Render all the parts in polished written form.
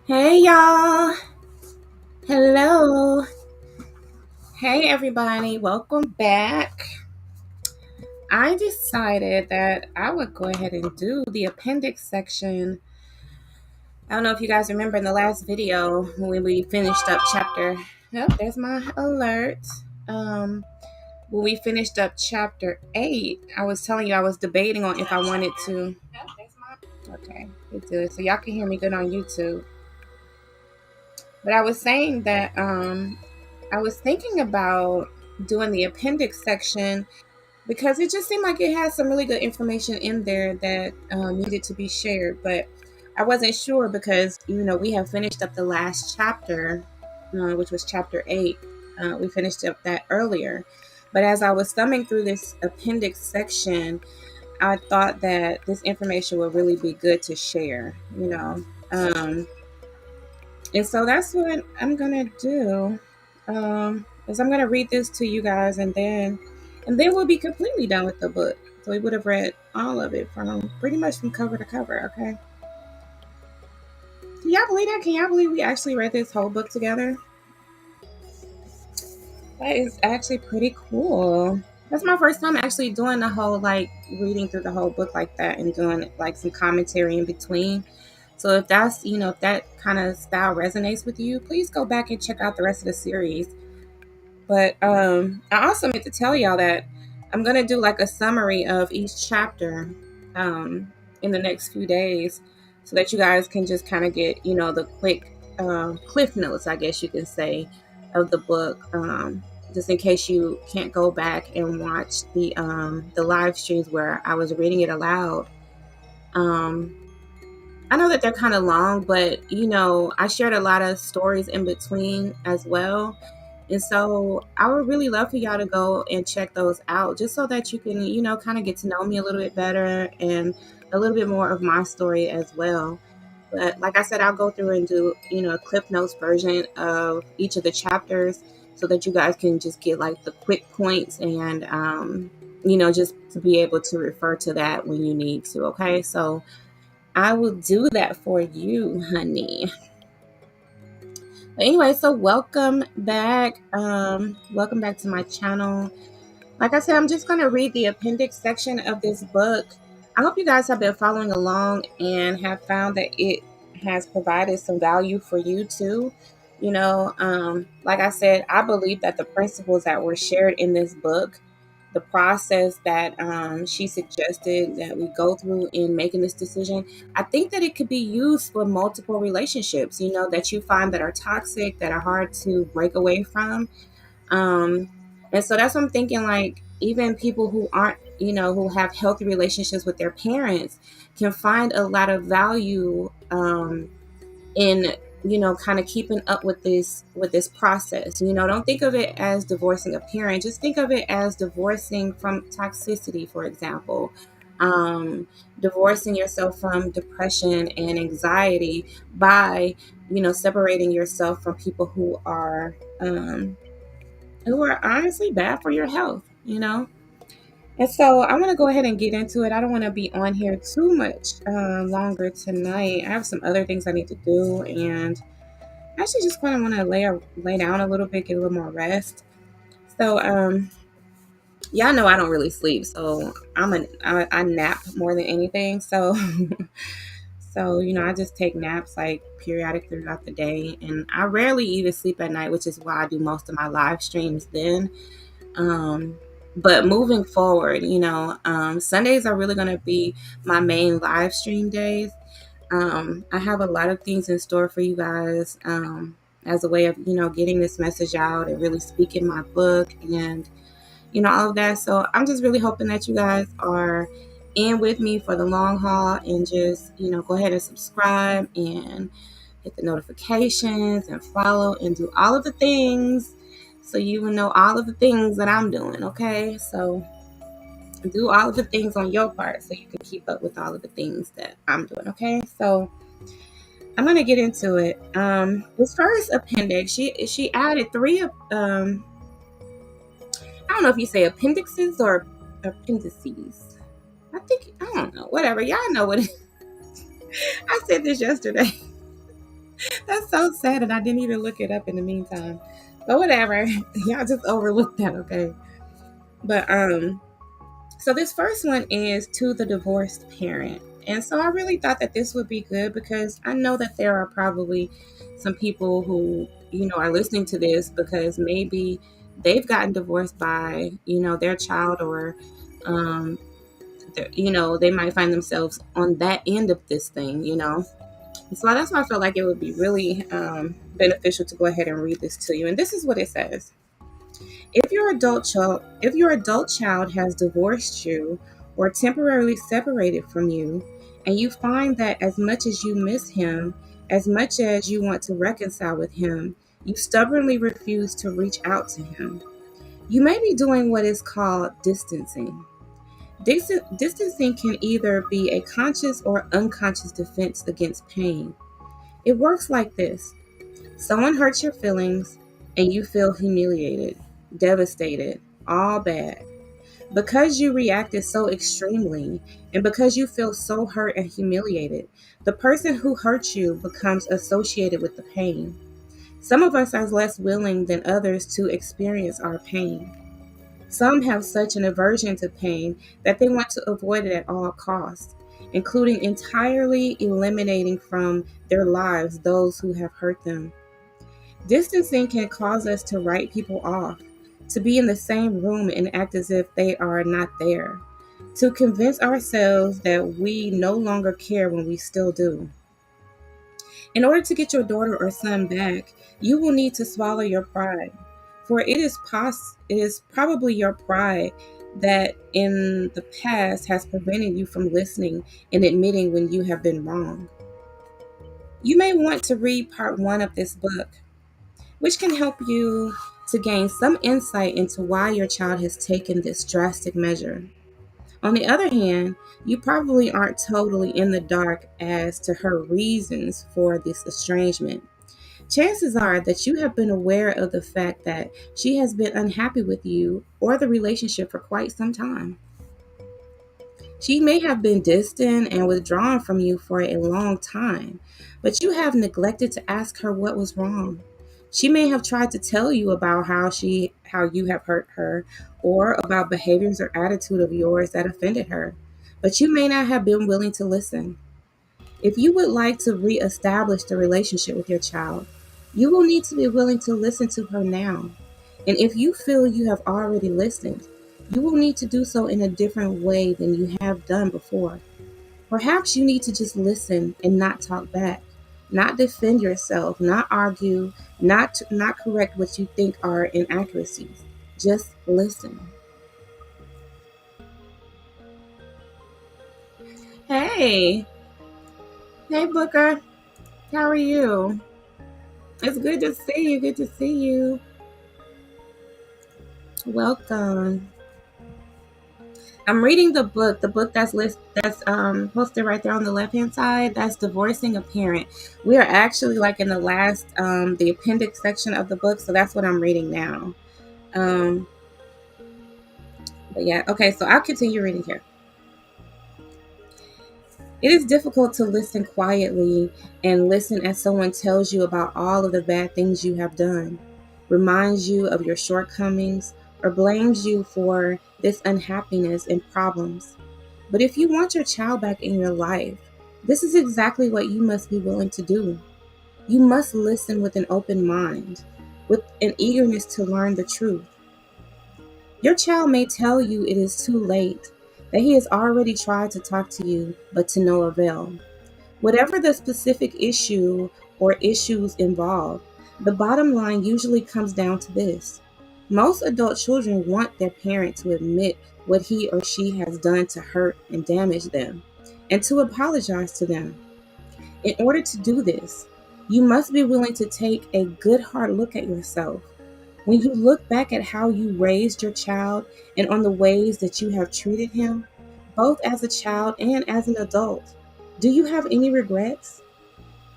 Hey y'all. Hello. Hey everybody. Welcome back. I decided that I would go ahead and do the appendix section. I don't know if you guys remember in the last video when we finished up chapter. Yep, there's my alert. Um when we finished up chapter 8, I was telling you I was debating on if I wanted to. Yep, there's my. Okay, it's good. So y'all can hear me good on YouTube. But I was saying that I was thinking about doing the appendix section because it just seemed like it had some really good information in there that needed to be shared. But I wasn't sure because, we have finished up the last chapter, which was chapter 8. We finished up that earlier. But as I was thumbing through this appendix section, I thought that this information would really be good to share. And so that's what I'm gonna do. Is I'm gonna read this to you guys, and then we'll be completely done with the book. So we would have read all of it from pretty much from cover to cover. Okay. Can y'all believe that? Can y'all believe we actually read this whole book together? That is actually pretty cool. That's my first time actually doing the whole reading through the whole book like that and doing like some commentary in between. So if if that kind of style resonates with you, please go back and check out the rest of the series. But I also meant to tell y'all that I'm gonna do like a summary of each chapter in the next few days, so that you guys can just kind of get the quick cliff notes, I guess you can say, of the book. Just in case you can't go back and watch the live streams where I was reading it aloud. Um, I know that they're kind of long, but I shared a lot of stories in between as well. And so I would really love for y'all to go and check those out just so that you can, kind of get to know me a little bit better and a little bit more of my story as well. But like I said, I'll go through and do, a Cliff Notes version of each of the chapters so that you guys can just get like the quick points and, just to be able to refer to that when you need to. Okay. So I will do that for you, honey. But anyway, so welcome back. Welcome back to my channel. Like I said, I'm just going to read the appendix section of this book. I hope you guys have been following along and have found that it has provided some value for you too. Like I said, I believe that the principles that were shared in this book, the process that she suggested that we go through in making this decision, I think that it could be used for multiple relationships, that you find that are toxic, that are hard to break away from. Um, and so that's what I'm thinking, like, even people who aren't, who have healthy relationships with their parents can find a lot of value in kind of keeping up with this process. Don't think of it as divorcing a parent, just think of it as divorcing from toxicity, for example. Divorcing yourself from depression and anxiety by separating yourself from people who are honestly bad for your health. And so I'm going to go ahead and get into it. I don't want to be on here too much longer tonight. I have some other things I need to do, and I actually just kind of want to lay down a little bit, get a little more rest. So y'all know I don't really sleep, so I nap more than anything. So so I just take naps like periodic throughout the day, and I rarely even sleep at night, which is why I do most of my live streams then. But moving forward, Sundays are really going to be my main live stream days. I have a lot of things in store for you guys as a way of, getting this message out and really speaking my book and, all of that. So I'm just really hoping that you guys are in with me for the long haul and just, go ahead and subscribe and hit the notifications and follow and do all of the things so you will know all of the things that I'm doing. Okay. So do all of the things on your part so you can keep up with all of the things that I'm doing. Okay. So I'm gonna get into it. This first appendix, she added three. I don't know if you say appendixes or appendices. I don't know. Whatever. Y'all know what. I said this yesterday. That's so sad, and I didn't even look it up in the meantime. But whatever, y'all just overlooked that, okay? But so this first one is to the divorced parent. And so I really thought that this would be good because I know that there are probably some people who, are listening to this because maybe they've gotten divorced by, their child or, they might find themselves on that end of this thing. So that's why I felt like it would be really beneficial to go ahead and read this to you. And this is what it says. If your adult child has divorced you or temporarily separated from you, and you find that as much as you miss him, as much as you want to reconcile with him, you stubbornly refuse to reach out to him, you may be doing what is called distancing. Distancing can either be a conscious or unconscious defense against pain. It works like this. Someone hurts your feelings and you feel humiliated, devastated, all bad. Because you reacted so extremely and because you feel so hurt and humiliated, the person who hurt you becomes associated with the pain. Some of us are less willing than others to experience our pain. Some have such an aversion to pain that they want to avoid it at all costs, including entirely eliminating from their lives those who have hurt them. Distancing can cause us to write people off, to be in the same room and act as if they are not there, to convince ourselves that we no longer care when we still do. In order to get your daughter or son back, you will need to swallow your pride, for it is probably your pride that in the past has prevented you from listening and admitting when you have been wrong. You may want to read part 1 of this book, which can help you to gain some insight into why your child has taken this drastic measure. On the other hand, you probably aren't totally in the dark as to her reasons for this estrangement. Chances are that you have been aware of the fact that she has been unhappy with you or the relationship for quite some time. She may have been distant and withdrawn from you for a long time, but you have neglected to ask her what was wrong. She may have tried to tell you about how you have hurt her or about behaviors or attitude of yours that offended her, but you may not have been willing to listen. If you would like to reestablish the relationship with your child, you will need to be willing to listen to her now. And if you feel you have already listened, you will need to do so in a different way than you have done before. Perhaps you need to just listen and not talk back, not defend yourself, not argue, not correct what you think are inaccuracies. Just listen. Hey, hey Booker, how are you? It's good to see you. Good to see you. Welcome. I'm reading the book that's posted right there on the left hand side. That's Divorcing a Parent. We are actually like in the last the appendix section of the book, so that's what I'm reading now. Um, but yeah, okay, so I'll continue reading here. It is difficult to listen quietly and listen as someone tells you about all of the bad things you have done, reminds you of your shortcomings, or blames you for this unhappiness and problems. But if you want your child back in your life, this is exactly what you must be willing to do. You must listen with an open mind, with an eagerness to learn the truth. Your child may tell you it is too late, that he has already tried to talk to you, but to no avail. Whatever the specific issue or issues involved, the bottom line usually comes down to this. Most adult children want their parent to admit what he or she has done to hurt and damage them, and to apologize to them. In order to do this, you must be willing to take a good hard look at yourself. When you look back at how you raised your child and on the ways that you have treated him, both as a child and as an adult, do you have any regrets?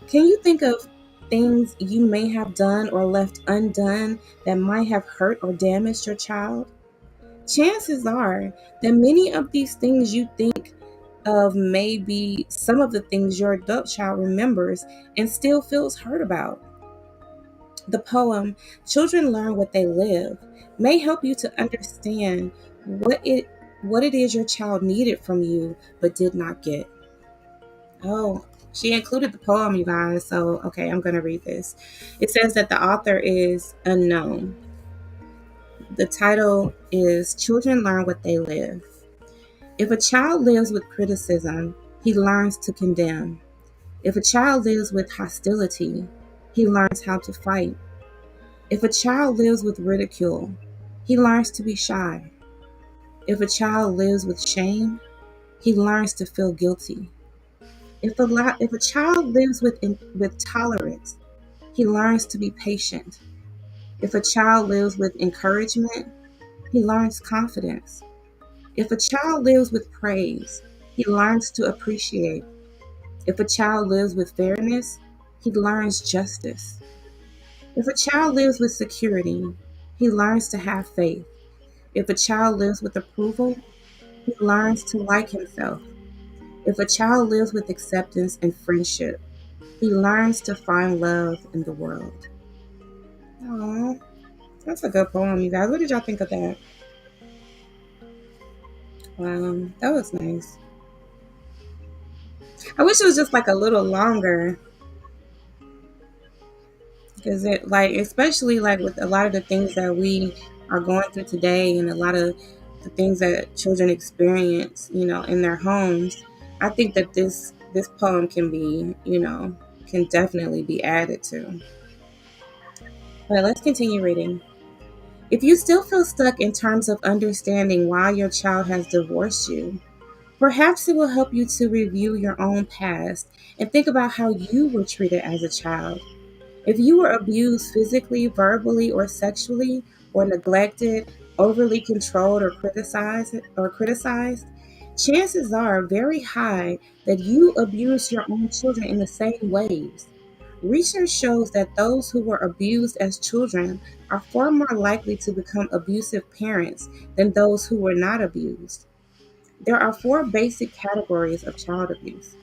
Can you think of things you may have done or left undone that might have hurt or damaged your child? Chances are that many of these things you think of maybe some of the things your adult child remembers and still feels hurt about. The poem, Children Learn What They Live, may help you to understand what it is your child needed from you but did not get. Oh, she included the poem, you guys. So, okay, I'm going to read this. It says that the author is unknown. The title is Children Learn What They Live. If a child lives with criticism, he learns to condemn. If a child lives with hostility, he learns how to fight. If a child lives with ridicule, he learns to be shy. If a child lives with shame, he learns to feel guilty. If a child lives with tolerance, he learns to be patient. If a child lives with encouragement, he learns confidence. If a child lives with praise, he learns to appreciate. If a child lives with fairness, he learns justice. If a child lives with security, he learns to have faith. If a child lives with approval, he learns to like himself. If a child lives with acceptance and friendship, he learns to find love in the world. Oh, that's a good poem, you guys. What did y'all think of that? Wow, that was nice. I wish it was just like a little longer. Because it, like, especially like with a lot of the things that we are going through today and a lot of the things that children experience, in their homes, I think that this poem can be, can definitely be added to. But let's continue reading. If you still feel stuck in terms of understanding why your child has divorced you, perhaps it will help you to review your own past and think about how you were treated as a child. If you were abused physically, verbally, or sexually, or neglected, overly controlled, or criticized, chances are very high that you abused your own children in the same ways. Research shows that those who were abused as children are far more likely to become abusive parents than those who were not abused. There are four basic categories of child abuse.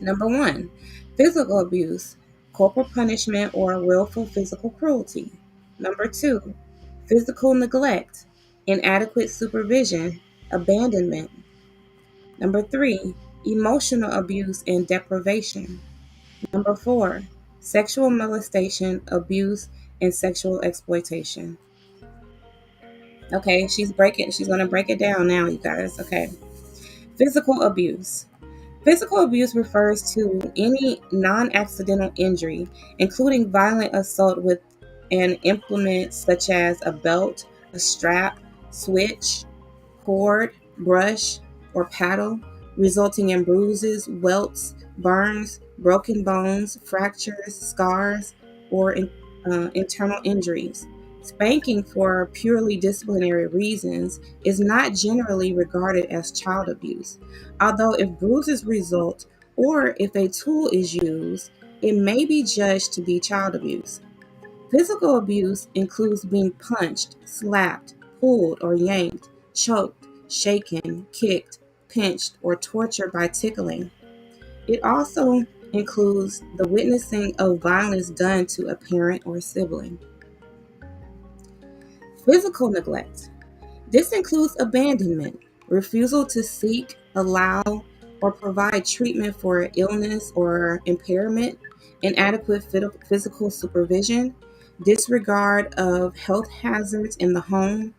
Number one, physical abuse, corporal punishment or willful physical cruelty. Number two, physical neglect, inadequate supervision, abandonment. Number three, emotional abuse and deprivation. Number four, sexual molestation, abuse, and sexual exploitation. Okay, she's going to break it down now, you guys. Okay. Physical abuse. Physical abuse refers to any non-accidental injury, including violent assault with an implement such as a belt, a strap, switch, cord, brush, or paddle, resulting in bruises, welts, burns, broken bones, fractures, scars, or internal injuries. Spanking for purely disciplinary reasons is not generally regarded as child abuse, although if bruises result or if a tool is used, it may be judged to be child abuse. Physical abuse includes being punched, slapped, pulled or yanked, choked, shaken, kicked, pinched, or tortured by tickling. It also includes the witnessing of violence done to a parent or sibling. Physical neglect. This includes abandonment, refusal to seek, allow, or provide treatment for illness or impairment, inadequate physical supervision, disregard of health hazards in the home,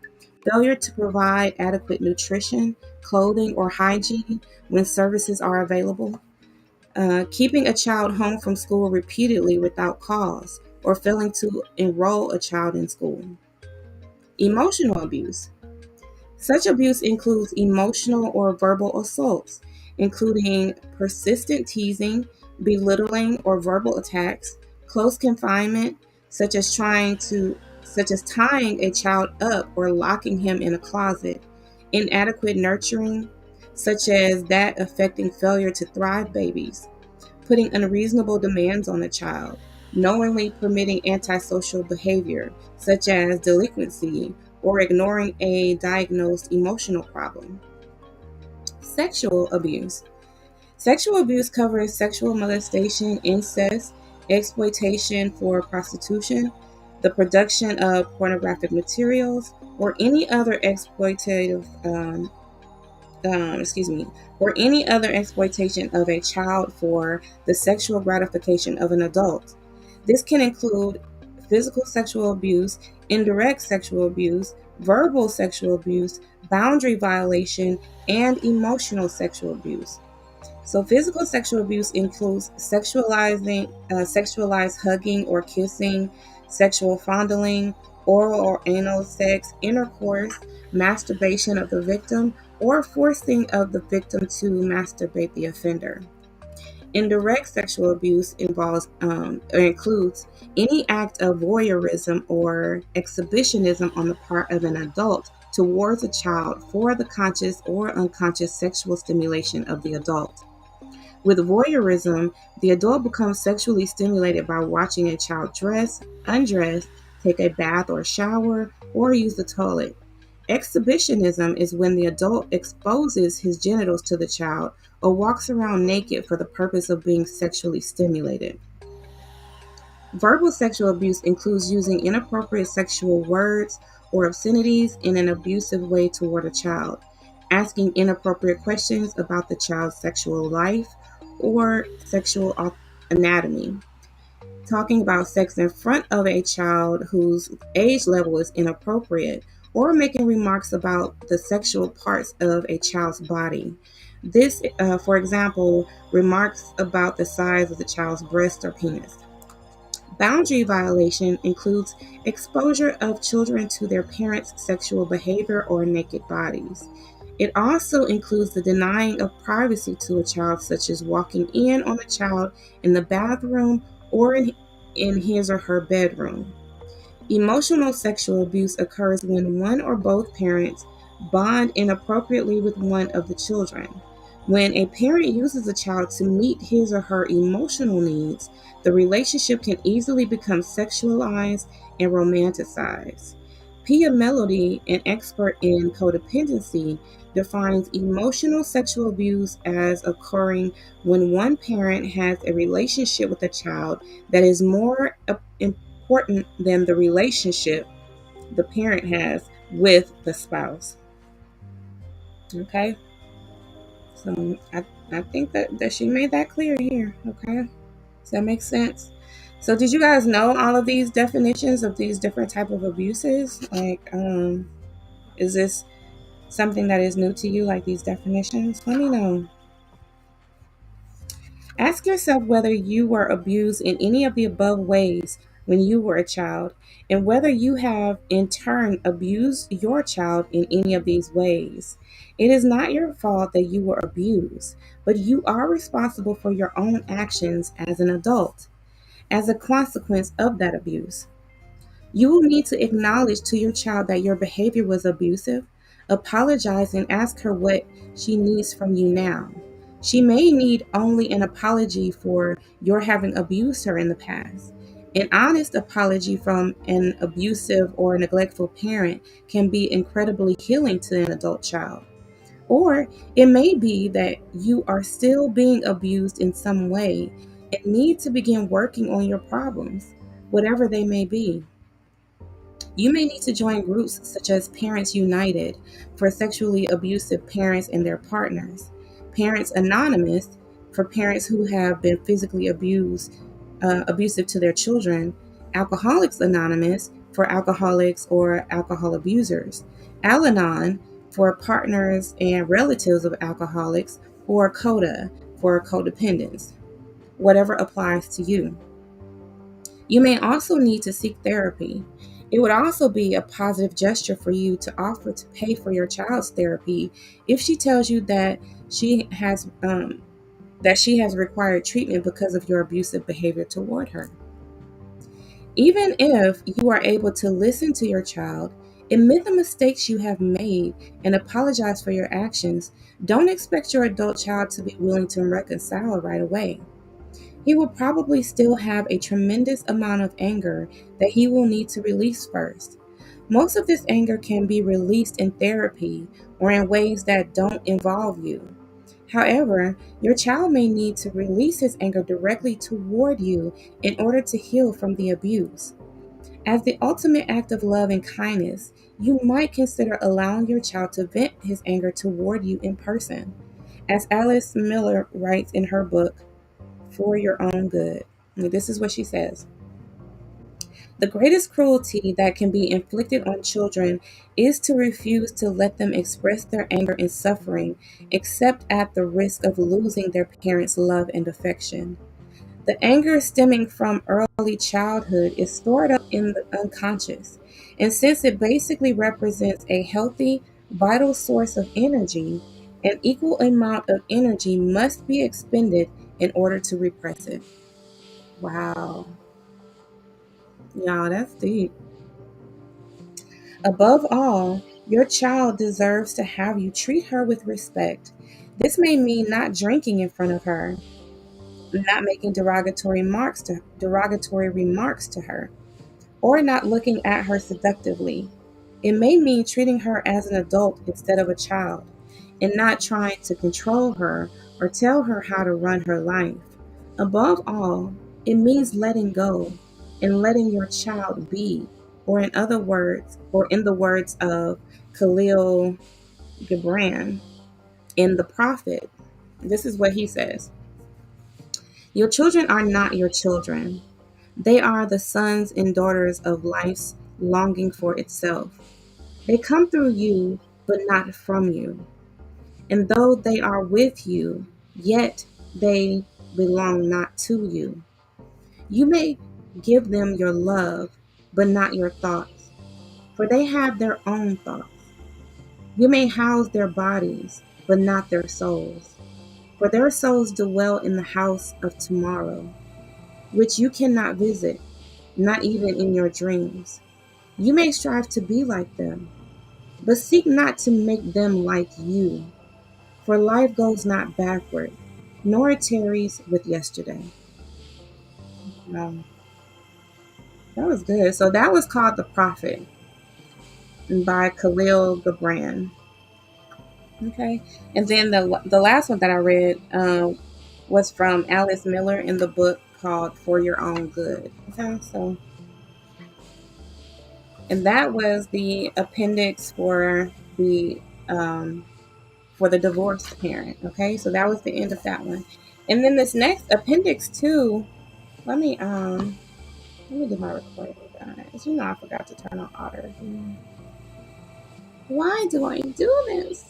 failure to provide adequate nutrition, clothing, or hygiene when services are available, keeping a child home from school repeatedly without cause, or failing to enroll a child in school. Emotional abuse. Such abuse includes emotional or verbal assaults, including persistent teasing, belittling or verbal attacks, close confinement, such as tying a child up or locking him in a closet, inadequate nurturing, such as that affecting failure to thrive babies, putting unreasonable demands on a child, knowingly permitting antisocial behavior, such as delinquency or ignoring a diagnosed emotional problem. sexual abuse. Sexual abuse covers sexual molestation, incest, exploitation for prostitution, the production of pornographic materials, or any other exploitative excuse me, or any other exploitation of a child for the sexual gratification of an adult. This can include physical sexual abuse, indirect sexual abuse, verbal sexual abuse, boundary violation, and emotional sexual abuse. So, physical sexual abuse includes sexualized hugging or kissing, sexual fondling, oral or anal sex, intercourse, masturbation of the victim, or forcing of the victim to masturbate the offender. Indirect sexual abuse involves or includes any act of voyeurism or exhibitionism on the part of an adult towards a child for the conscious or unconscious sexual stimulation of the adult. With voyeurism, the adult becomes sexually stimulated by watching a child dress, undress, take a bath or shower, or use the toilet. Exhibitionism is when the adult exposes his genitals to the child or walks around naked for the purpose of being sexually stimulated. Verbal sexual abuse includes using inappropriate sexual words or obscenities in an abusive way toward a child, asking inappropriate questions about the child's sexual life or sexual anatomy, talking about sex in front of a child whose age level is inappropriate, or making remarks about the sexual parts of a child's body. This, for example, remarks about the size of the child's breast or penis. Boundary violation includes exposure of children to their parents' sexual behavior or naked bodies. It also includes the denying of privacy to a child, such as walking in on a child in the bathroom or in his or her bedroom. Emotional sexual abuse occurs when one or both parents bond inappropriately with one of the children. When a parent uses a child to meet his or her emotional needs, the relationship can easily become sexualized and romanticized. Pia Melody, an expert in codependency, defines emotional sexual abuse as occurring when one parent has a relationship with a child that is more important than the relationship the parent has with the spouse. Okay, so I think that she made that clear here. Okay, does that make sense? So did you guys know all of these definitions of these different type of abuses? Like, is this something that is new to you, like these definitions? Let me know. Ask yourself whether you were abused in any of the above ways when you were a child, and whether you have in turn abused your child in any of these ways. It is not your fault that you were abused, but you are responsible for your own actions as an adult, as a consequence of that abuse. You will need to acknowledge to your child that your behavior was abusive, apologize, and ask her what she needs from you now. She may need only an apology for your having abused her in the past. An honest apology from an abusive or neglectful parent can be incredibly healing to an adult child. Or it may be that you are still being abused in some way and need to begin working on your problems, whatever they may be. You may need to join groups such as Parents United for sexually abusive parents and their partners, Parents Anonymous for parents who have been physically abusive to their children, Alcoholics Anonymous for alcoholics or alcohol abusers, Al Anon for partners and relatives of alcoholics, or CODA for codependents, whatever applies to you. You may also need to seek therapy. It would also be a positive gesture for you to offer to pay for your child's therapy if she tells you that she has required treatment because of your abusive behavior toward her. Even if you are able to listen to your child, admit the mistakes you have made, and apologize for your actions, don't expect your adult child to be willing to reconcile right away. He will probably still have a tremendous amount of anger that he will need to release first. Most of this anger can be released in therapy or in ways that don't involve you. However, your child may need to release his anger directly toward you in order to heal from the abuse. As the ultimate act of love and kindness, you might consider allowing your child to vent his anger toward you in person. As Alice Miller writes in her book, For Your Own Good. This is what she says. The greatest cruelty that can be inflicted on children is to refuse to let them express their anger and suffering, except at the risk of losing their parents' love and affection. The anger stemming from early childhood is stored up in the unconscious, and since it basically represents a healthy, vital source of energy, an equal amount of energy must be expended in order to repress it. Wow. Y'all, that's deep. Above all, your child deserves to have you treat her with respect. This may mean not drinking in front of her, not making derogatory remarks to her, or not looking at her seductively. It may mean treating her as an adult instead of a child, and not trying to control her or tell her how to run her life. Above all, it means letting go and letting your child be, or in the words of Khalil Gibran in The Prophet. This is what he says. Your children are not your children. They are the sons and daughters of life's longing for itself. They come through you, but not from you. And though they are with you, yet they belong not to you. You may give them your love, but not your thoughts, for they have their own thoughts. You may house their bodies, but not their souls, for their souls dwell in the house of tomorrow, which you cannot visit, not even in your dreams. You may strive to be like them, but seek not to make them like you, for life goes not backward, nor tarries with yesterday. Um, that was good. So that was called The Prophet by Khalil Gibran. Okay. And then the last one that I read was from Alice Miller in the book called For Your Own Good. Okay. So, and that was the appendix um, for the divorced parent. Okay. So that was the end of that one. And then this next appendix two, let me do my recording, guys. You know I forgot to turn on auto. Why do I do this?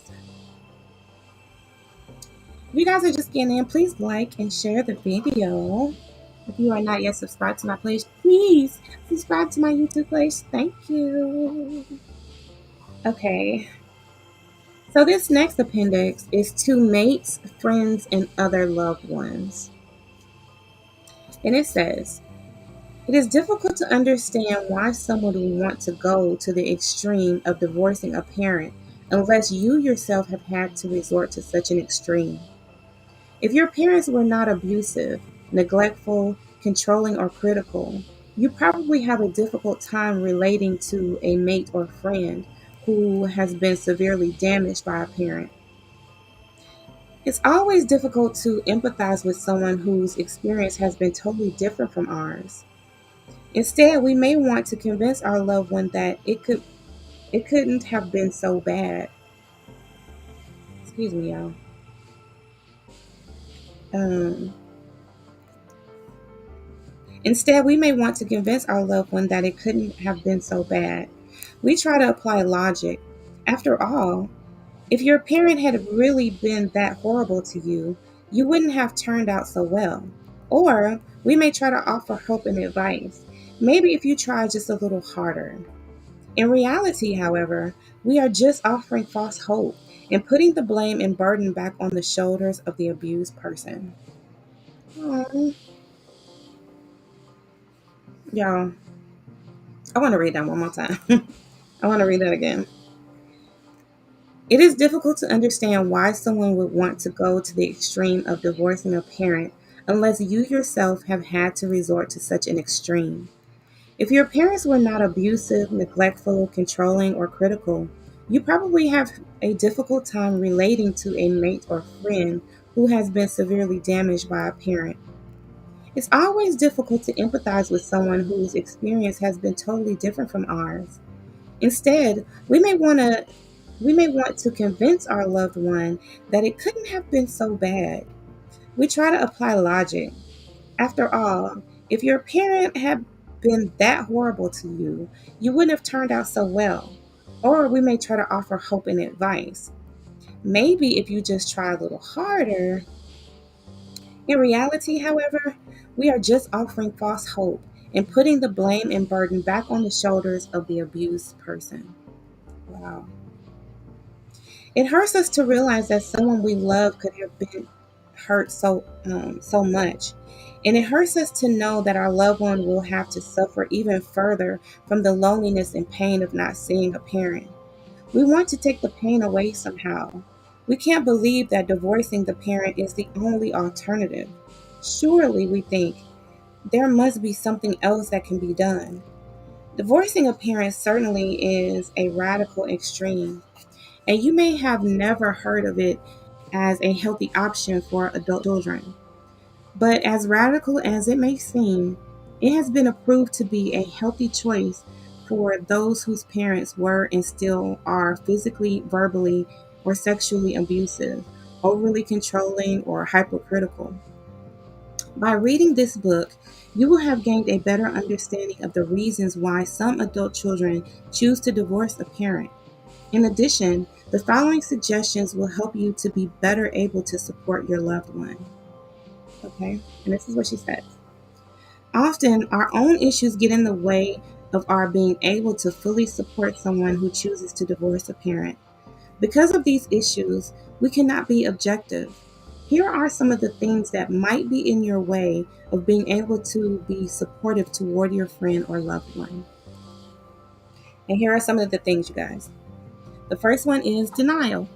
If you guys are just getting in, please like and share the video. If you are not yet subscribed to my page, please subscribe to my YouTube page. Thank you. Okay. So this next appendix is to mates, friends, and other loved ones. And it says, it is difficult to understand why someone would want to go to the extreme of divorcing a parent unless you yourself have had to resort to such an extreme. If your parents were not abusive, neglectful, controlling, or critical, you probably have a difficult time relating to a mate or friend who has been severely damaged by a parent. It's always difficult to empathize with someone whose experience has been totally different from ours. Instead, we may want to convince our loved one that it couldn't have been so bad. Excuse me, y'all. Um, Instead, we may want to convince our loved one that it couldn't have been so bad. We try to apply logic. After all, if your parent had really been that horrible to you, you wouldn't have turned out so well. Or we may try to offer hope and advice. Maybe if you try just a little harder. In reality, however, we are just offering false hope and putting the blame and burden back on the shoulders of the abused person. Aww. Y'all, I want to read that one more time. I want to read that again. It is difficult to understand why someone would want to go to the extreme of divorcing a parent unless you yourself have had to resort to such an extreme. If your parents were not abusive, neglectful, controlling, or critical, You probably have a difficult time relating to a mate or friend who has been severely damaged by a parent. It's always difficult to empathize with someone whose experience has been totally different from ours. Instead, we may want to convince our loved one that it couldn't have been so bad. We try to apply logic. After all, if your parent had been that horrible to you, you wouldn't have turned out so well. Or we may try to offer hope and advice. Maybe if you just try a little harder. In reality, however, we are just offering false hope and putting the blame and burden back on the shoulders of the abused person. Wow. It hurts us to realize that someone we love could have been hurt so much. And it hurts us to know that our loved one will have to suffer even further from the loneliness and pain of not seeing a parent. We want to take the pain away somehow. We can't believe that divorcing the parent is the only alternative. Surely, we think, there must be something else that can be done. Divorcing a parent certainly is a radical extreme, and you may have never heard of it as a healthy option for adult children. But as radical as it may seem, it has been approved to be a healthy choice for those whose parents were and still are physically, verbally, or sexually abusive, overly controlling, or hypercritical. By reading this book, you will have gained a better understanding of the reasons why some adult children choose to divorce a parent. In addition, the following suggestions will help you to be better able to support your loved one. Okay, and this is what she says. Often, our own issues get in the way of our being able to fully support someone who chooses to divorce a parent. Because of these issues, we cannot be objective. Here are some of the things that might be in your way of being able to be supportive toward your friend or loved one. And here are some of the things, you guys. The first one is denial.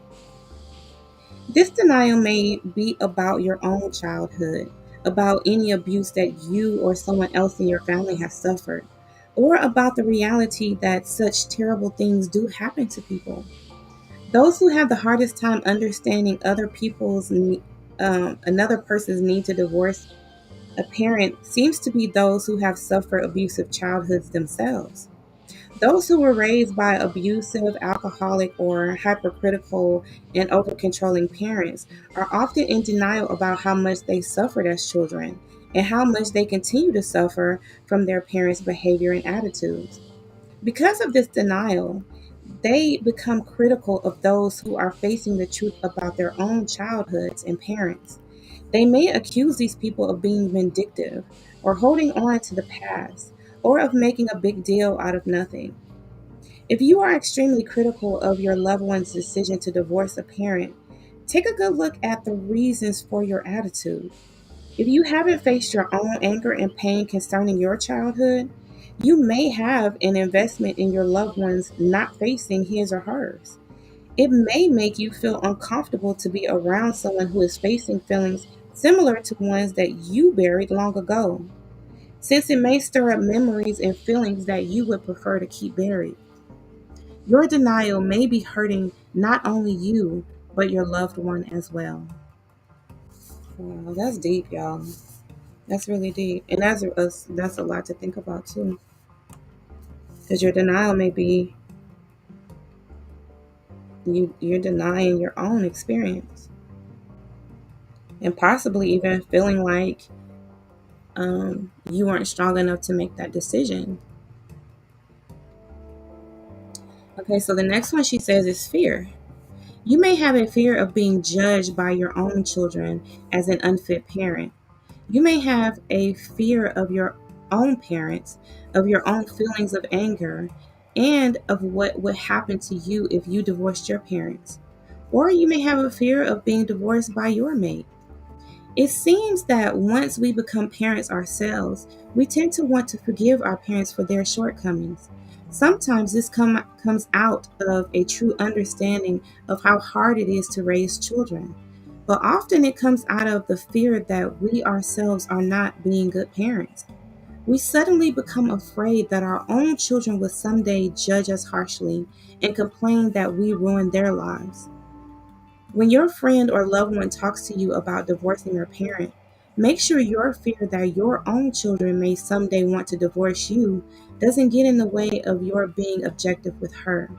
This denial may be about your own childhood, about any abuse that you or someone else in your family has suffered, or about the reality that such terrible things do happen to people. Those who have the hardest time understanding another person's need to divorce a parent seems to be those who have suffered abusive childhoods themselves. Those who were raised by abusive, alcoholic, or hypercritical and over-controlling parents are often in denial about how much they suffered as children and how much they continue to suffer from their parents' behavior and attitudes. Because of this denial, they become critical of those who are facing the truth about their own childhoods and parents. They may accuse these people of being vindictive or holding on to the past or of making a big deal out of nothing. If you are extremely critical of your loved one's decision to divorce a parent, take a good look at the reasons for your attitude. If you haven't faced your own anger and pain concerning your childhood, you may have an investment in your loved one's not facing his or hers. It may make you feel uncomfortable to be around someone who is facing feelings similar to ones that you buried long ago, since it may stir up memories and feelings that you would prefer to keep buried. Your denial may be hurting not only you, but your loved one as well. Wow, that's deep, y'all. That's really deep. And that's a lot to think about, too. Because your denial may be you're denying your own experience. And possibly even feeling like you weren't strong enough to make that decision. Okay, so the next one she says is fear. You may have a fear of being judged by your own children as an unfit parent. You may have a fear of your own parents, of your own feelings of anger, and of what would happen to you if you divorced your parents. Or you may have a fear of being divorced by your mate. It seems that once we become parents ourselves, we tend to want to forgive our parents for their shortcomings. Sometimes this comes out of a true understanding of how hard it is to raise children, but often it comes out of the fear that we ourselves are not being good parents. we suddenly become afraid that our own children will someday judge us harshly and complain that we ruined their lives. When your friend or loved one talks to you about divorcing your parent, make sure your fear that your own children may someday want to divorce you doesn't get in the way of your being objective with her.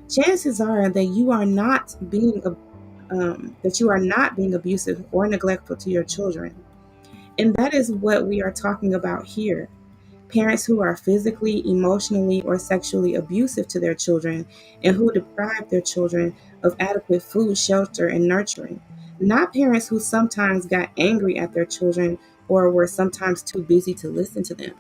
Chances are that you are not being abusive or neglectful to your children. And that is what we are talking about here. Parents who are physically, emotionally, or sexually abusive to their children and who deprive their children of adequate food, shelter, and nurturing. Not parents who sometimes got angry at their children or were sometimes too busy to listen to them.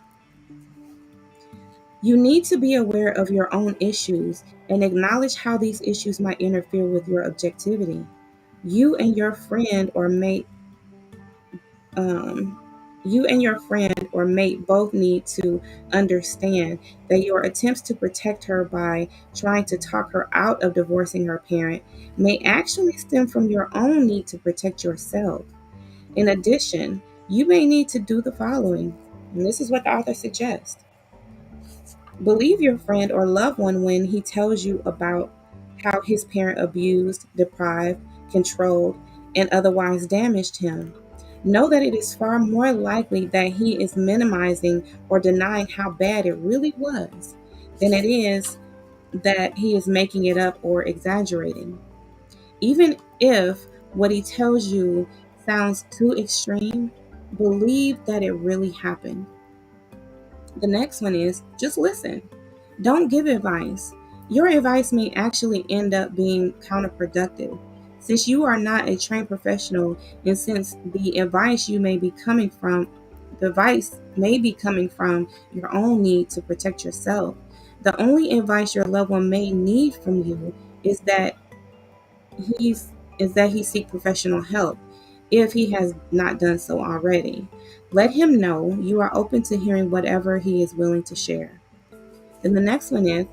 You need to be aware of your own issues and acknowledge how these issues might interfere with your objectivity. You and your friend or mate um, you and your friend or mate both need to understand that your attempts to protect her by trying to talk her out of divorcing her parent may actually stem from your own need to protect yourself. In addition, you may need to do the following, and this is what the author suggests. Believe your friend or loved one when he tells you about how his parent abused, deprived, controlled, and otherwise damaged him. Know that it is far more likely that he is minimizing or denying how bad it really was than it is that he is making it up or exaggerating. Even if what he tells you sounds too extreme, believe that it really happened. The next one is just listen. Don't give advice. Your advice may actually end up being counterproductive. Since you are not a trained professional, and since the advice may be coming from your own need to protect yourself, the only advice your loved one may need from you is that he's he seek professional help if he has not done so already. Let him know you are open to hearing whatever he is willing to share. Then the next one is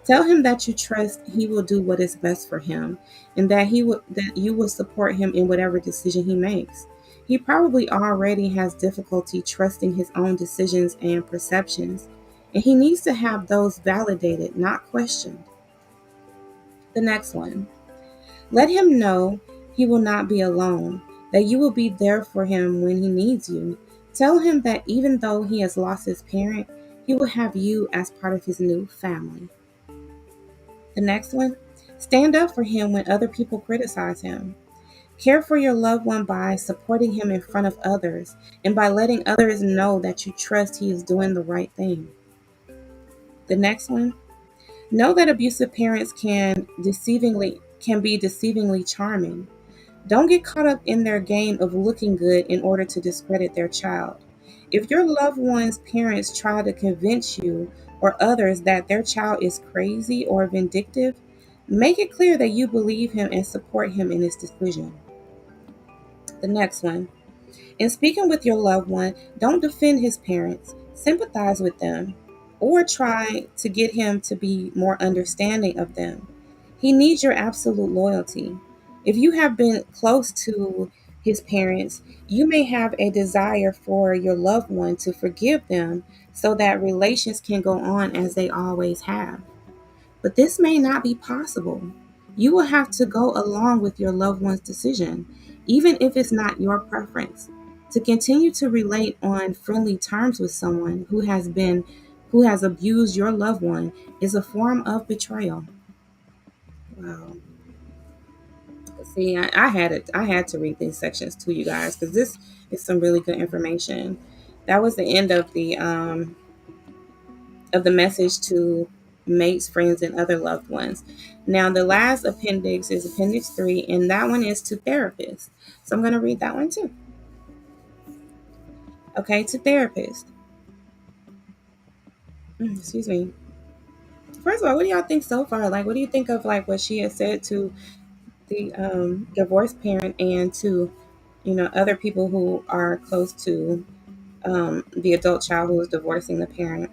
tell him that you trust he will do what is best for him and that you will support him in whatever decision he makes. He probably already has difficulty trusting his own decisions and perceptions, and he needs to have those validated, not questioned. The next one. Let him know he will not be alone, that you will be there for him when he needs you. Tell him that even though he has lost his parent, he will have you as part of his new family. The next one, stand up for him when other people criticize him. Care for your loved one by supporting him in front of others and by letting others know that you trust he is doing the right thing. The next one, know that abusive parents can be deceivingly charming. Don't get caught up in their game of looking good in order to discredit their child. If your loved one's parents try to convince you or others that their child is crazy or vindictive, make it clear that you believe him and support him in his decision. The next one. In speaking with your loved one, don't defend his parents, sympathize with them, or try to get him to be more understanding of them. He needs your absolute loyalty. If you have been close to his parents, you may have a desire for your loved one to forgive them so that relations can go on as they always have. But this may not be possible. You will have to go along with your loved one's decision, even if it's not your preference. To continue to relate on friendly terms with someone who has abused your loved one is a form of betrayal. Wow. See, I had to read these sections to you guys because this is some really good information. That was the end of the message to mates, friends, and other loved ones. Now, the last appendix is Appendix 3, and that one is to therapists. So I'm going to read that one too. Okay, to therapists. Excuse me. First of all, what do y'all think so far? Like, what do you think of like what she has said to the divorced parent and to, other people who are close to the adult child who is divorcing the parent?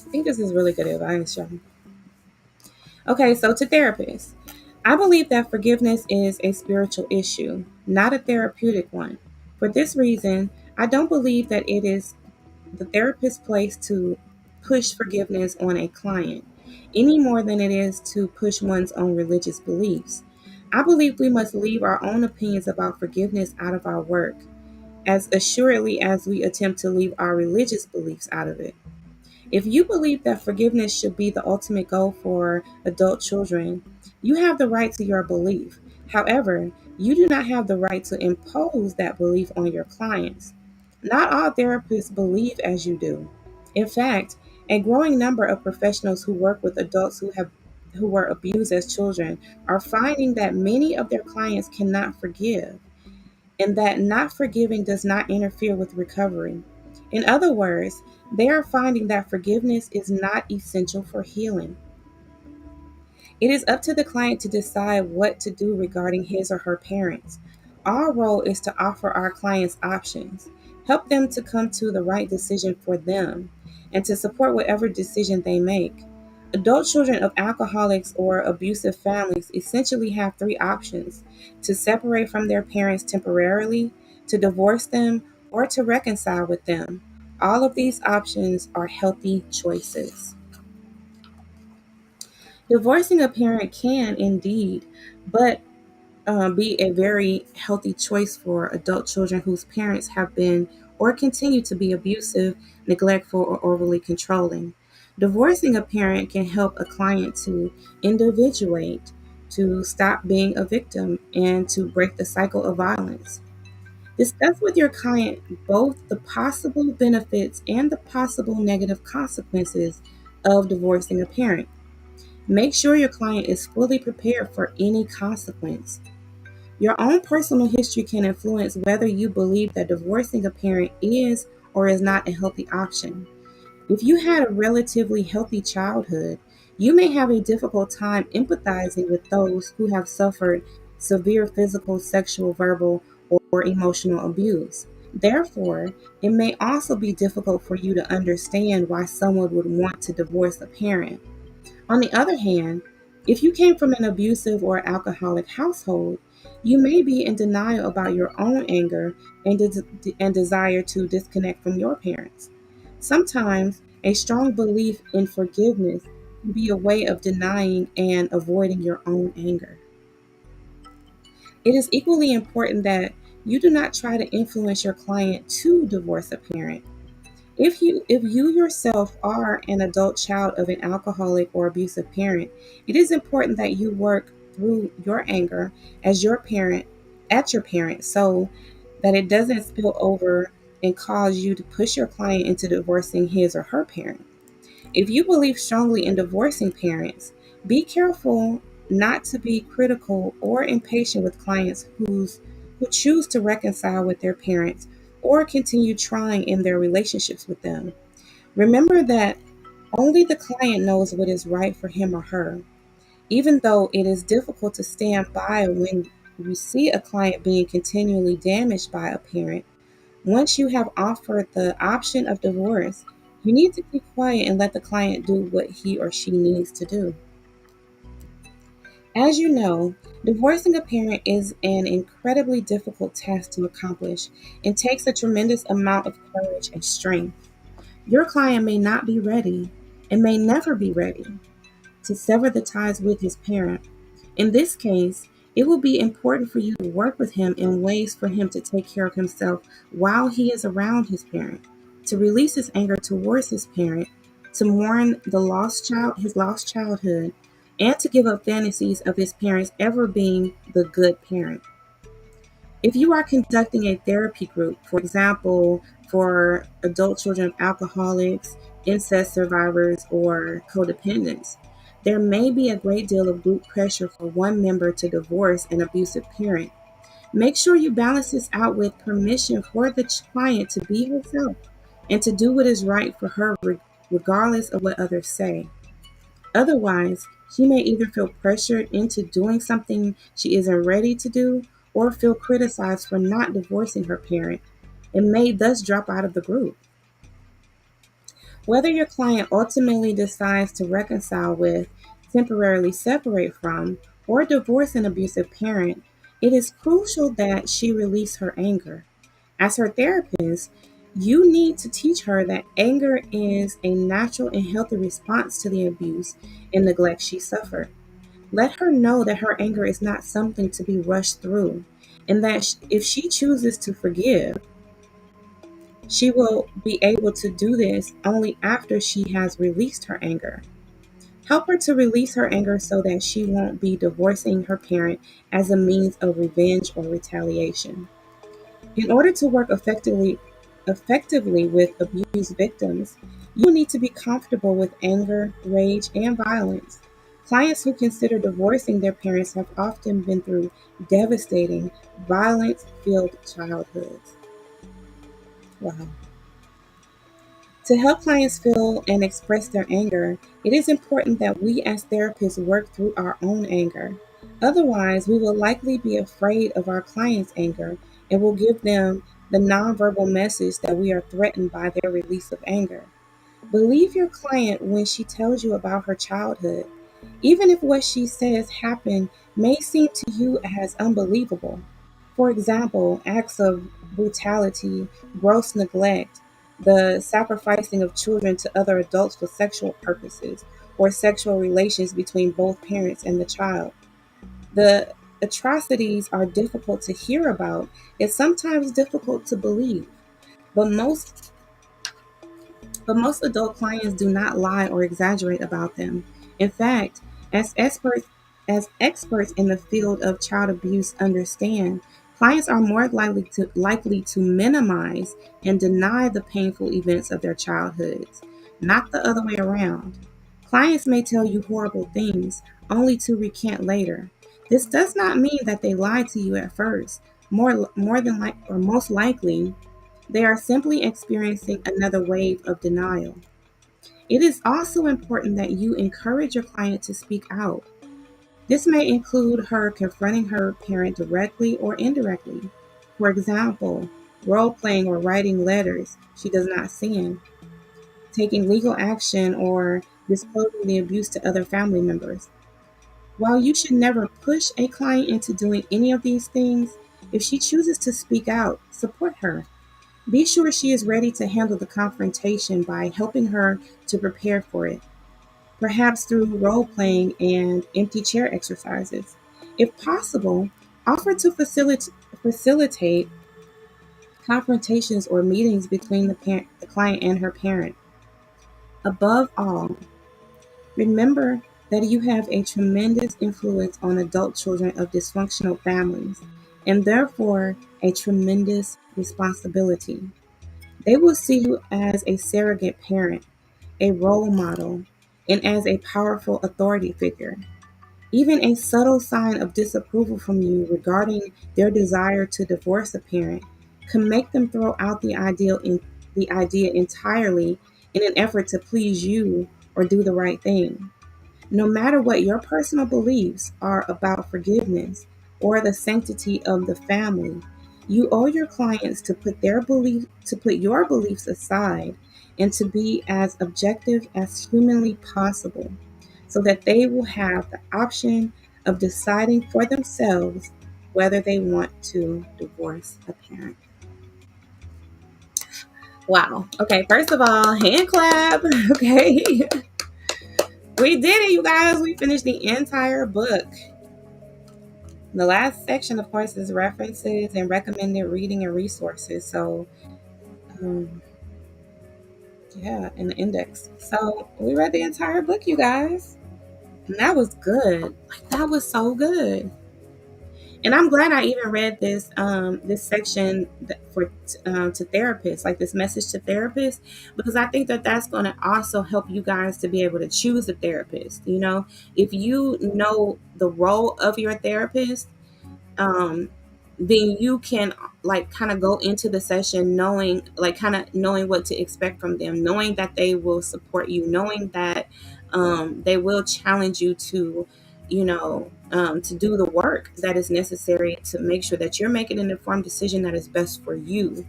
I think this is really good advice, y'all. Okay, so to therapists. I believe that forgiveness is a spiritual issue, not a therapeutic one. For this reason, I don't believe that it is the therapist's place to push forgiveness on a client any more than it is to push one's own religious beliefs. I believe we must leave our own opinions about forgiveness out of our work, as assuredly as we attempt to leave our religious beliefs out of it. If you believe that forgiveness should be the ultimate goal for adult children, you have the right to your belief. However, you do not have the right to impose that belief on your clients. Not all therapists believe as you do. In fact, a growing number of professionals who work with adults who were abused as children are finding that many of their clients cannot forgive, and that not forgiving does not interfere with recovery. In other words, they are finding that forgiveness is not essential for healing. It is up to the client to decide what to do regarding his or her parents. Our role is to offer our clients options, help them to come to the right decision for them, and to support whatever decision they make. Adult children of alcoholics or abusive families essentially have three options: to separate from their parents temporarily, to divorce them, or to reconcile with them. All of these options are healthy choices. Divorcing a parent can indeed, but be a very healthy choice for adult children whose parents have been or continue to be abusive, neglectful, or overly controlling. Divorcing a parent can help a client to individuate, to stop being a victim, and to break the cycle of violence. Discuss with your client both the possible benefits and the possible negative consequences of divorcing a parent. Make sure your client is fully prepared for any consequence. Your own personal history can influence whether you believe that divorcing a parent is or is not a healthy option. If you had a relatively healthy childhood, you may have a difficult time empathizing with those who have suffered severe physical, sexual, verbal, or emotional abuse. Therefore, it may also be difficult for you to understand why someone would want to divorce a parent. On the other hand, if you came from an abusive or alcoholic household, you may be in denial about your own anger and desire to disconnect from your parents. Sometimes a strong belief in forgiveness can be a way of denying and avoiding your own anger. It is equally important that you do not try to influence your client to divorce a parent. If you yourself are an adult child of an alcoholic or abusive parent, it is important that you work through your anger as your parent at your parent so that it doesn't spill over and cause you to push your client into divorcing his or her parent. If you believe strongly in divorcing parents, be careful not to be critical or impatient with clients who choose to reconcile with their parents or continue trying in their relationships with them. Remember that only the client knows what is right for him or her. Even though it is difficult to stand by when you see a client being continually damaged by a parent, once you have offered the option of divorce, you need to keep quiet and let the client do what he or she needs to do. As you know, divorcing a parent is an incredibly difficult task to accomplish and takes a tremendous amount of courage and strength. Your client may not be ready and may never be ready to sever the ties with his parent. In this case, it will be important for you to work with him in ways for him to take care of himself while he is around his parent, to release his anger towards his parent, to mourn his lost childhood, and to give up fantasies of his parents ever being the good parent. If you are conducting a therapy group, for example, for adult children of alcoholics, incest survivors, or codependents, there may be a great deal of group pressure for one member to divorce an abusive parent. Make sure you balance this out with permission for the client to be herself and to do what is right for her, regardless of what others say. Otherwise, she may either feel pressured into doing something she isn't ready to do or feel criticized for not divorcing her parent and may thus drop out of the group. Whether your client ultimately decides to reconcile with, temporarily separate from, or divorce an abusive parent, it is crucial that she release her anger. As her therapist, you need to teach her that anger is a natural and healthy response to the abuse and neglect she suffered. Let her know that her anger is not something to be rushed through, and that if she chooses to forgive, she will be able to do this only after she has released her anger. Help her to release her anger so that she won't be divorcing her parent as a means of revenge or retaliation. In order to work effectively with abuse victims, you need to be comfortable with anger, rage, and violence. Clients who consider divorcing their parents have often been through devastating, violence-filled childhoods. Wow. To help clients feel and express their anger, it is important that we as therapists work through our own anger. Otherwise, we will likely be afraid of our clients' anger and will give them the nonverbal message that we are threatened by their release of anger. Believe your client when she tells you about her childhood, even if what she says happened may seem to you as unbelievable. For example, acts of brutality, gross neglect, the sacrificing of children to other adults for sexual purposes, or sexual relations between both parents and the child. The atrocities are difficult to hear about. It's sometimes difficult to believe, but most adult clients do not lie or exaggerate about them. In fact, as experts as experts in the field of child abuse understand, clients are more likely to minimize and deny the painful events of their childhoods, not the other way around. Clients may tell you horrible things only to recant later. This does not mean that they lied to you at first. More than like or most likely, they are simply experiencing another wave of denial. It is also important that you encourage your client to speak out. This may include her confronting her parent directly or indirectly. For example, role playing or writing letters she does not send, taking legal action, or disclosing the abuse to other family members. While you should never push a client into doing any of these things, if she chooses to speak out, support her. Be sure she is ready to handle the confrontation by helping her to prepare for it, perhaps through role playing and empty chair exercises. If possible, offer to facilitate confrontations or meetings between the client and her parent. Above all, remember that you have a tremendous influence on adult children of dysfunctional families, and therefore a tremendous responsibility. They will see you as a surrogate parent, a role model, and as a powerful authority figure. Even a subtle sign of disapproval from you regarding their desire to divorce a parent can make them throw out the idea entirely in an effort to please you or do the right thing. No matter what your personal beliefs are about forgiveness or the sanctity of the family, you owe your clients to put your beliefs aside and to be as objective as humanly possible so that they will have the option of deciding for themselves whether they want to divorce a parent. Wow. Okay, first of all, hand clap. Okay. We did it, you guys. We finished the entire book. The last section, of course, is references and recommended reading and resources. So, um, yeah, in the index. So, we read the entire book, you guys. And that was good. Like, that was so good. And I'm glad I even read this section for to therapists, like this message to therapists, because I think that that's going to also help you guys to be able to choose a therapist. You know, if you know the role of your therapist, um, then you can like kind of go into the session knowing like kind of knowing what to expect from them, knowing that they will support you, knowing that they will challenge you to, to do the work that is necessary to make sure that you're making an informed decision that is best for you.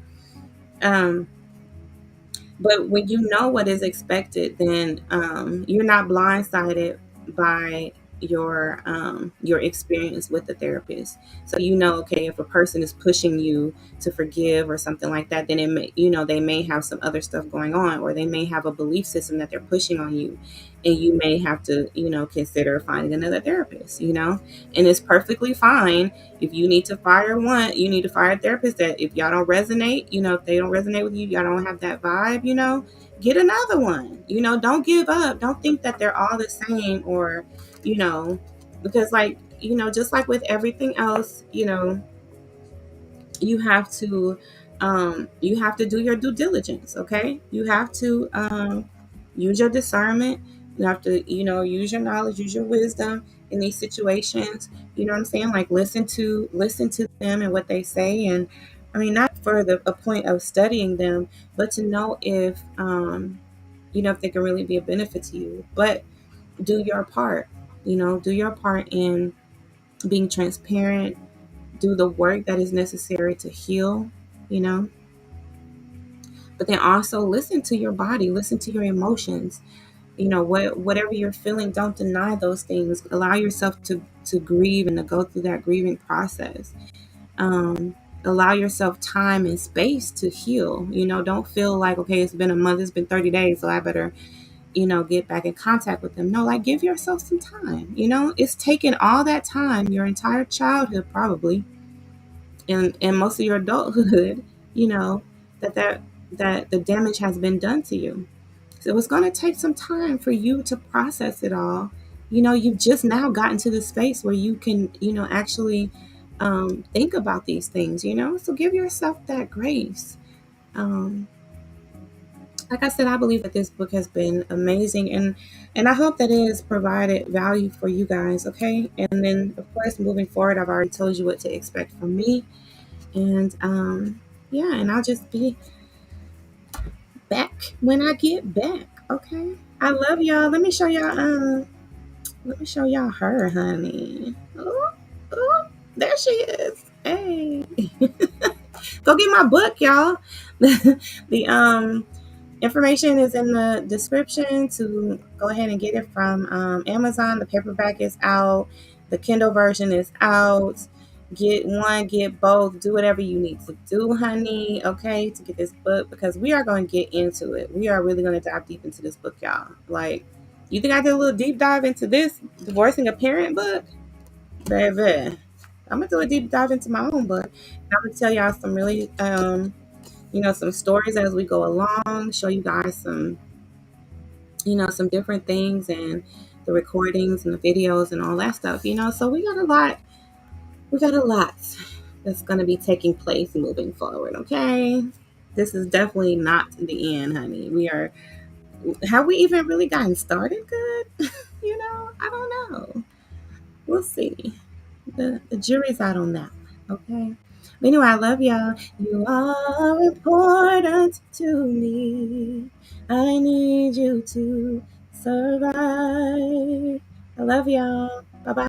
Um, but when you know what is expected, then you're not blindsided by your experience with the therapist. So you know, okay, if a person is pushing you to forgive or something like that, then it may, they may have some other stuff going on, or they may have a belief system that they're pushing on you, and you may have to, consider finding another therapist. And it's perfectly fine if you need to fire one, you need to fire a therapist that if y'all don't resonate, if they don't resonate with you, y'all don't have that vibe, get another one. Don't give up. Don't think that they're all the same, or you know, because like, just like with everything else, you have to do your due diligence, okay? You have to use your discernment. You have to, use your knowledge, use your wisdom in these situations. You know what I'm saying? Like listen to them and what they say. And I mean, not for a point of studying them, but to know if if they can really be a benefit to you. But do your part. Do your part in being transparent. Do the work that is necessary to heal. You know, but then also listen to your body, listen to your emotions. Whatever you're feeling, don't deny those things. Allow yourself to grieve and to go through that grieving process. Allow yourself time and space to heal. Don't feel like, okay, it's been a month, it's been 30 days, so I better get back in contact with them. No, like, give yourself some time. It's taken all that time, your entire childhood probably, and most of your adulthood, you know, that the damage has been done to you. So it's going to take some time for you to process it all. You've just now gotten to the space where you can, actually think about these things, so give yourself that grace. Um, like I said, I believe that this book has been amazing, and I hope that it has provided value for you guys. Okay, and then of course, moving forward, I've already told you what to expect from me, and yeah, and I'll just be back when I get back. Okay, I love y'all. Let me show y'all. Let me show y'all her, honey. Oh, oh, there she is. Hey, go get my book, y'all. the information is in the description to go ahead and get it from Amazon. The paperback is out. The Kindle version is out. Get one, get both. Do whatever you need to do, honey, okay, to get this book, because we are going to get into it. We are really going to dive deep into this book, y'all. Like, you think I did a little deep dive into this divorcing a parent book? Baby, I'm going to do a deep dive into my own book. I'm going to tell y'all some really some stories as we go along, show you guys some, some different things, and the recordings and the videos and all that stuff, So we got a lot that's going to be taking place moving forward, okay? This is definitely not the end, honey. Have we even really gotten started good? I don't know. We'll see. The jury's out on that one, okay? But anyway, I love y'all. You are important to me. I need you to survive. I love y'all. Bye bye.